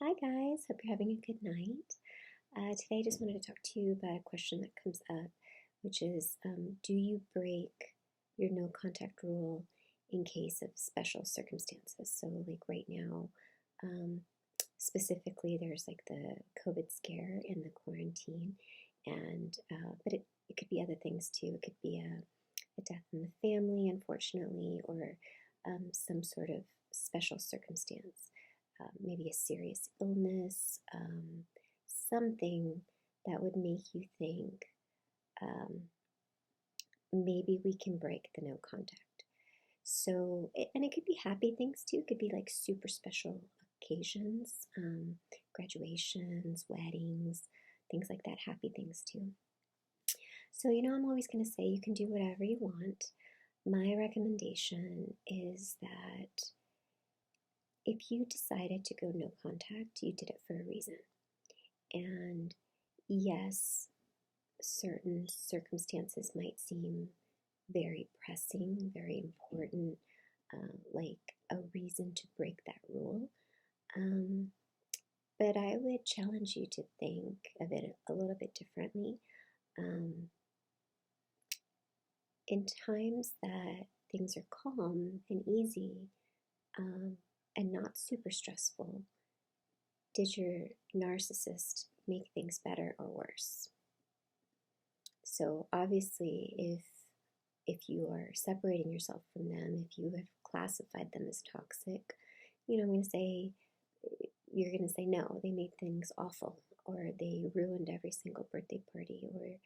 Hi guys, hope you're having a good night. Today I just wanted to talk to you about a question that comes up, which is do you break your no contact rule in case of special circumstances? So, like right now, um, specifically, there's like the COVID scare and the quarantine, and but it could be other things too. It could be a death in the family, unfortunately, or some sort of special circumstance, maybe a serious illness, something that would make you think um, maybe we can break the no contact. So, and it could be happy things too. It could be like super special occasions, graduations, weddings, things like that, happy things too. So, I'm always going to say you can do whatever you want. My recommendation is that if you decided to go no contact, you did it for a reason. And yes, certain circumstances might seem very pressing, very important, like a reason to break that rule. Um, but I would challenge you to think of it a little bit differently. Um, in times that things are calm and easy um, and not super stressful, did your narcissist make things better or worse? So obviously, if you are separating yourself from them, if you have classified them as toxic, I'm going to say you're going to say no, they made things awful, or they ruined every single birthday party, or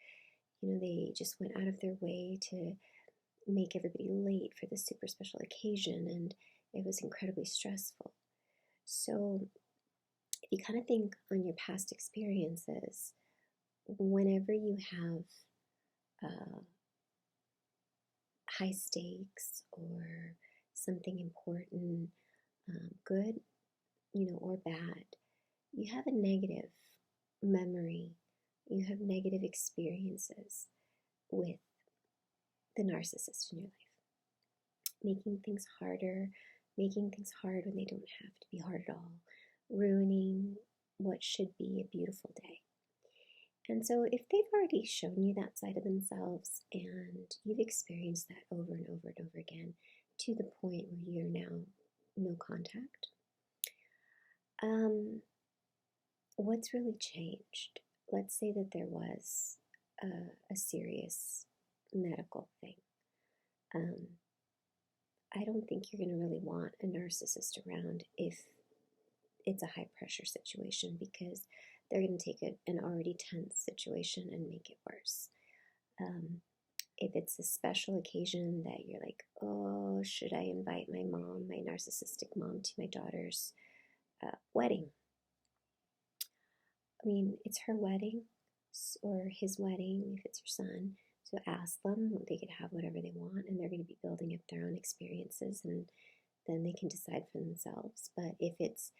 they just went out of their way to make everybody late for this super special occasion, and it was incredibly stressful. So if you kind of think on your past experiences, whenever you have uh, high stakes or something important, good, or bad, you have a negative memory, you have negative experiences with the narcissist in your life, making things harder, making things hard when they don't have to be hard at all, ruining what should be a beautiful day. And so, if they've already shown you that side of themselves and you've experienced that over and over and over again to the point where you're now no contact, what's really changed? Let's say that there was a serious medical thing. Um, I don't think you're going to really want a narcissist around if it's a high pressure situation, because they're going to take an already tense situation and make it worse. If it's a special occasion that you're like, oh, should I invite my mom, my narcissistic mom, to my daughter's wedding? I mean, it's her wedding or his wedding if it's your son. So ask them. They can have whatever they want, and they're going to be building up their own experiences, and then they can decide for themselves. But if it's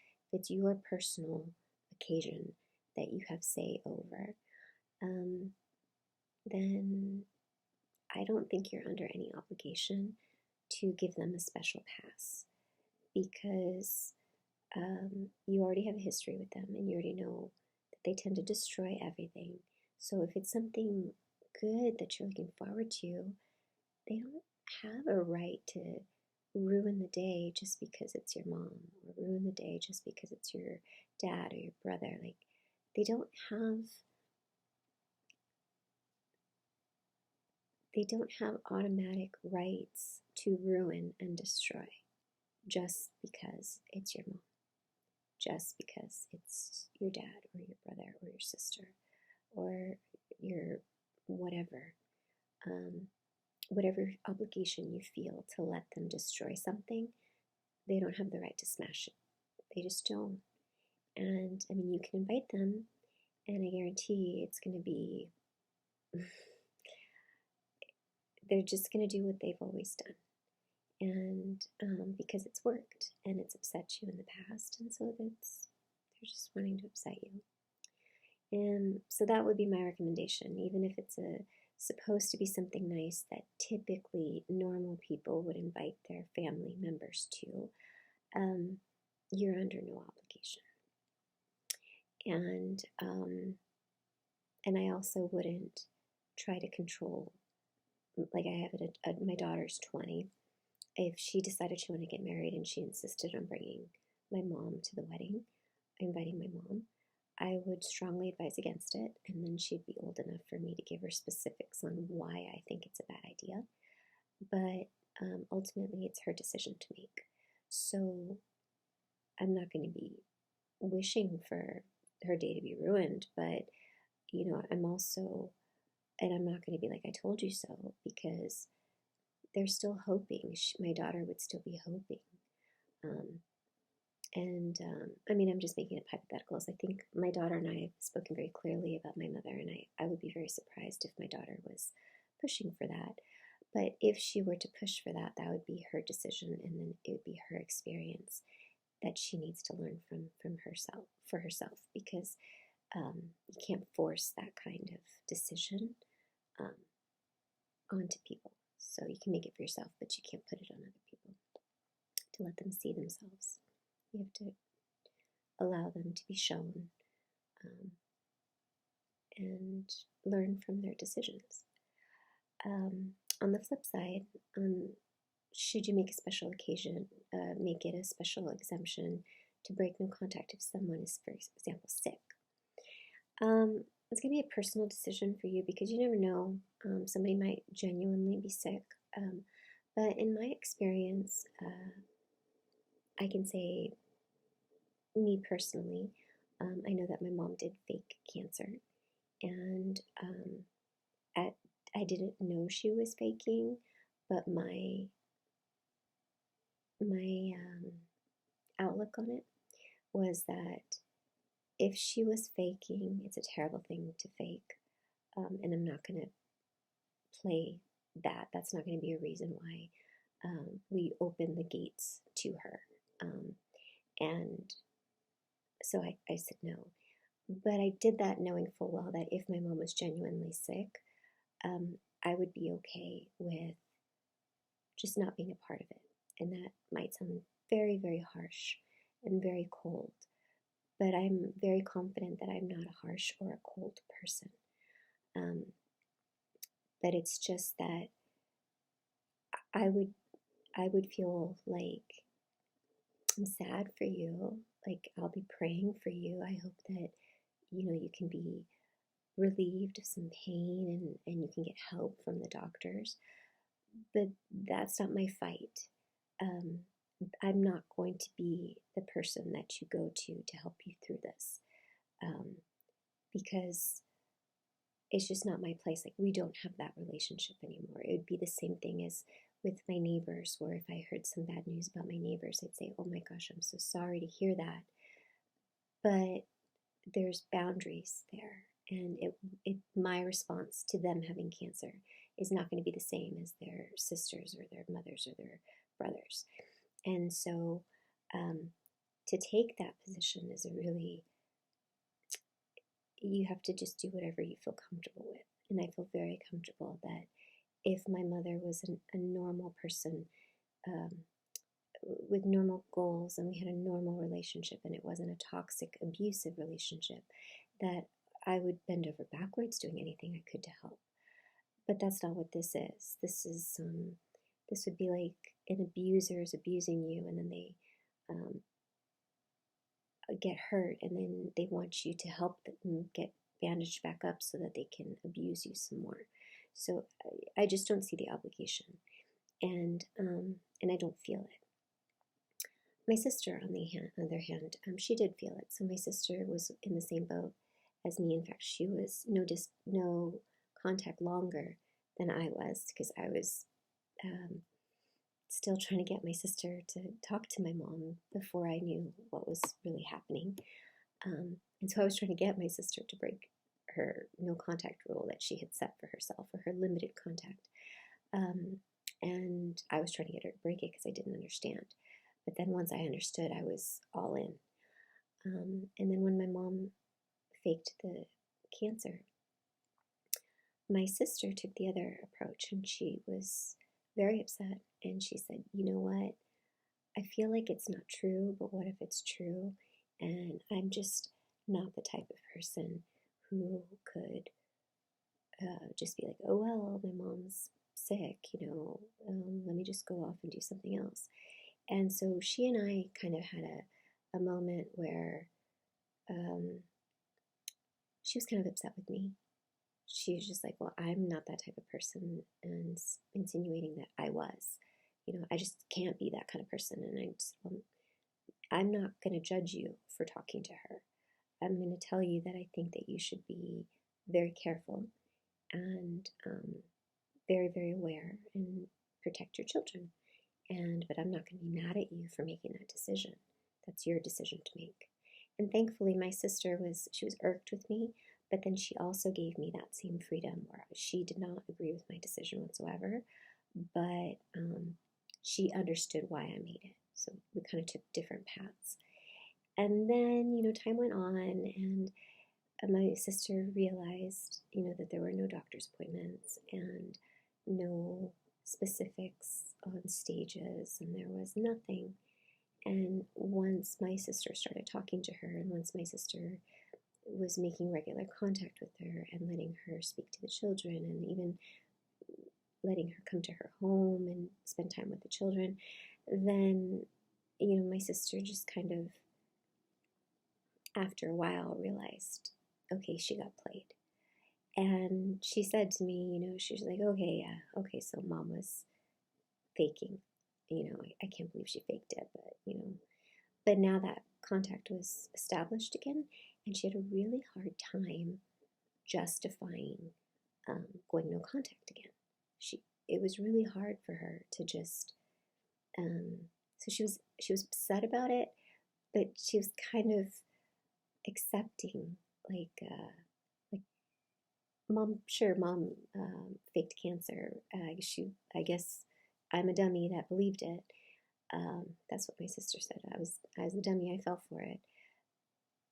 your personal occasion that you have say over, then I don't think you're under any obligation to give them a special pass, because you already have a history with them and you already know that they tend to destroy everything. So if it's something good that you're looking forward to, they don't have a right to ruin the day just because it's your mom, or ruin the day just because it's your dad or your brother. Like, they don't have automatic rights to ruin and destroy just because it's your mom, just because it's your dad or your brother or your sister or your whatever, whatever obligation you feel to let them destroy something. They don't have the right to smash it. They just don't. And I mean, you can invite them, and I guarantee it's going to be, they're just going to do what they've always done. And because it's worked and it's upset you in the past, and so they're just wanting to upset you. And so that would be my recommendation, even if it's supposed to be something nice that typically normal people would invite their family members to. You're under no obligation. And and I also wouldn't try to control, like I have it my daughter's 20. If she decided she wanted to get married and she insisted on bringing my mom to the wedding, inviting my mom, I would strongly advise against it, and then she'd be old enough for me to give her specifics on why I think it's a bad idea. But ultimately, it's her decision to make. So I'm not going to be wishing for her day to be ruined, but I'm also, and I'm not going to be like, I told you so, because they're still hoping. My daughter would still be hoping. Um, I mean, I'm just making up hypotheticals. I think my daughter and I have spoken very clearly about my mother, and I would be very surprised if my daughter was pushing for that. But if she were to push for that, that would be her decision, and then it would be her experience that she needs to learn from herself for herself, because you can't force that kind of decision um, onto people. So you can make it for yourself, but you can't put it on other people to let them see themselves. You have to allow them to be shown um, and learn from their decisions. On the flip side, should you make a special occasion, make it a special exemption to break no contact if someone is, for example, sick? It's going to be a personal decision for you, because you never know. Somebody might genuinely be sick. But in my experience, I can say, me personally, I know that my mom did fake cancer, and I didn't know she was faking, but my outlook on it was that if she was faking, it's a terrible thing to fake, and I'm not going to play that. That's not going to be a reason why we open the gates to her. And so I said no. But I did that knowing full well that if my mom was genuinely sick, I would be okay with just not being a part of it. And that might sound very, very harsh and very cold, but I'm very confident that I'm not a harsh or a cold person. But it's just that I would feel like I'm sad for you. Like, I'll be praying for you. I hope that you can be relieved of some pain, and you can get help from the doctors. But that's not my fight. I'm not going to be the person that you go to help you through this, because it's just not my place. Like, we don't have that relationship anymore. It would be the same thing as with my neighbors, where if I heard some bad news about my neighbors, I'd say, oh my gosh, I'm so sorry to hear that. But there's boundaries there, and my response to them having cancer is not going to be the same as their sisters or their mothers or their brothers. And so to take that position is you have to just do whatever you feel comfortable with. And I feel very comfortable that if my mother was a normal person, with normal goals, and we had a normal relationship, and it wasn't a toxic, abusive relationship, that I would bend over backwards doing anything I could to help. But that's not what this is. This would be like an abuser is abusing you, and then they get hurt, and then they want you to help them get bandaged back up so that they can abuse you some more. So I just don't see the obligation, and I don't feel it. My sister, on the other hand, she did feel it. So my sister was in the same boat as me. In fact, she was no contact longer than I was, because I was still trying to get my sister to talk to my mom before I knew what was really happening. And so I was trying to get my sister to break her no contact rule that she had set for herself, or her limited contact. And I was trying to get her to break it because I didn't understand. But then once I understood, I was all in. And then when my mom faked the cancer, my sister took the other approach, and she was very upset. And she said, you know what? I feel like it's not true, but what if it's true? And I'm just not the type of person who could just be like, oh, well, my mom's sick, let me just go off and do something else. And so she and I kind of had a moment where um, she was kind of upset with me. She was just like, well, I'm not that type of person, and insinuating that I was. I just can't be that kind of person. And I'm not going to judge you for talking to her. I'm going to tell you that I think that you should be very careful and very, very aware and protect your children. But I'm not going to be mad at you for making that decision. That's your decision to make. And thankfully, my sister she was irked with me, but then she also gave me that same freedom where she did not agree with my decision whatsoever, but she understood why I made it. So we kind of took different paths. And then, time went on, and my sister realized, that there were no doctor's appointments and no specifics on stages, and there was nothing. And once my sister started talking to her, and once my sister was making regular contact with her and letting her speak to the children, and even letting her come to her home and spend time with the children, then, my sister just kind of, after a while, realized, okay, she got played. And she said to me, she was like, okay, yeah, okay, so mom was faking. I can't believe she faked it, but now that contact was established again, and she had a really hard time justifying going no contact again. It was really hard for her to just, so she was upset about it, but she was kind of accepting, like mom, sure, mom faked cancer. I guess I'm a dummy that believed it. That's what my sister said. I was the dummy. I fell for it.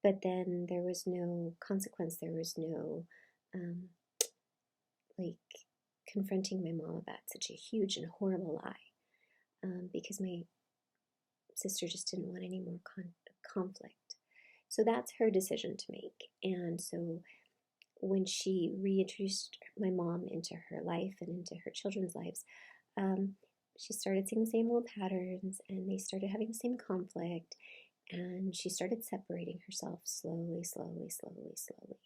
But then there was no consequence. There was no like confronting my mom about such a huge and horrible lie, because my sister just didn't want any more conflict. So that's her decision to make. And so when she reintroduced my mom into her life and into her children's lives, she started seeing the same old patterns, and they started having the same conflict, and she started separating herself slowly, slowly, slowly, slowly.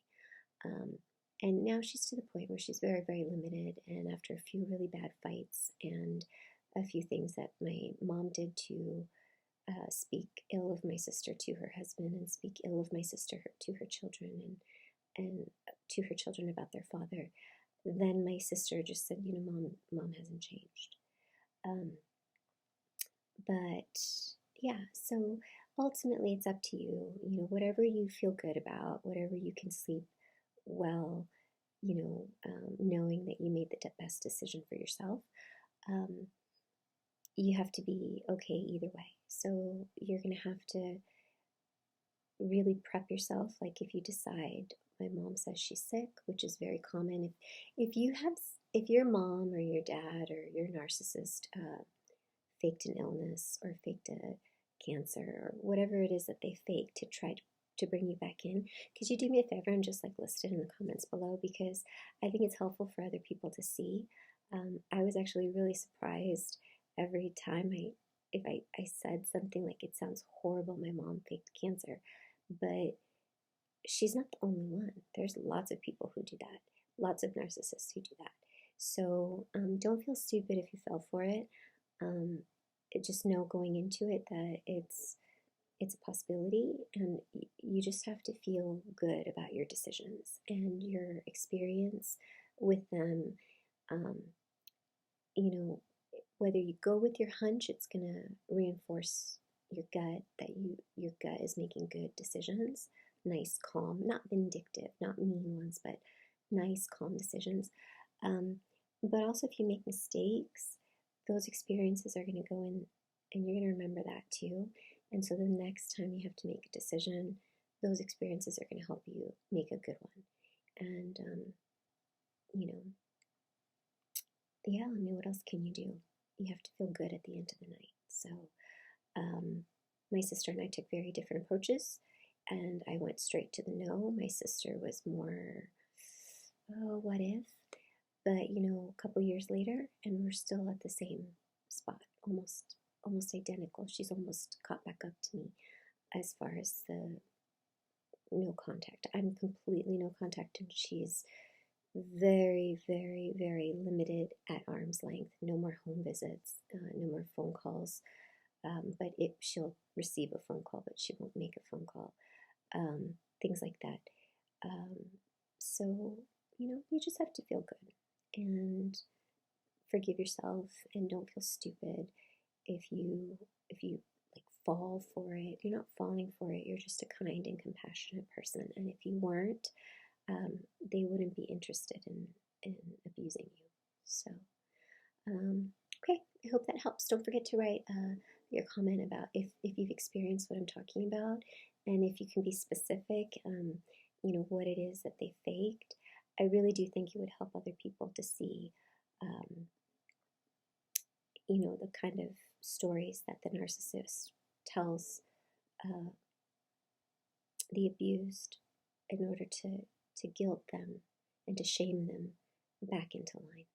And now she's to the point where she's very, very limited, and after a few really bad fights and a few things that my mom did to speak ill of my sister to her husband, and speak ill of my sister to her children, and to her children about their father, then my sister just said, mom hasn't changed. But yeah, so ultimately it's up to you, whatever you feel good about, whatever you can sleep well, knowing that you made the best decision for yourself. You have to be okay either way. So you're going to have to really prep yourself. Like if you decide, my mom says she's sick, which is very common. If your mom or your dad or your narcissist faked an illness or faked a cancer or whatever it is that they fake to try to bring you back in, could you do me a favor and just list it in the comments below, because I think it's helpful for other people to see. I was actually really surprised every time if I said something like, it sounds horrible, my mom faked cancer, but she's not the only one. There's lots of people who do that, lots of narcissists who do that. So don't feel stupid if you fell for it. Just know going into it that it's a possibility, and you just have to feel good about your decisions and your experience with them. Whether you go with your hunch, it's going to reinforce your gut, that your gut is making good decisions, nice, calm, not vindictive, not mean ones, but nice, calm decisions. But also if you make mistakes, those experiences are going to go in, and you're going to remember that too. And so the next time you have to make a decision, those experiences are going to help you make a good one. And, yeah, what else can you do? You have to feel good at the end of the night. So my sister and I took very different approaches, and I went straight to the no. My sister was more, oh, what if? But a couple years later, and we're still at the same spot, almost identical. She's almost caught back up to me as far as the no contact. I'm completely no contact, and she's very, very, very limited at arm's length. No more home visits, no more phone calls. But she'll receive a phone call, but she won't make a phone call. Things like that. Um, so you just have to feel good and forgive yourself, and don't feel stupid if you like fall for it. You're not falling for it. You're just a kind and compassionate person, and if you weren't, they wouldn't be interested in abusing you. So, okay, I hope that helps. Don't forget to write your comment about if you've experienced what I'm talking about, and if you can be specific, what it is that they faked. I really do think it would help other people to see, the kind of stories that the narcissist tells the abused in order to guilt them and to shame them back into line.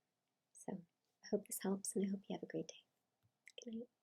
So I hope this helps, and I hope you have a great day. Good night.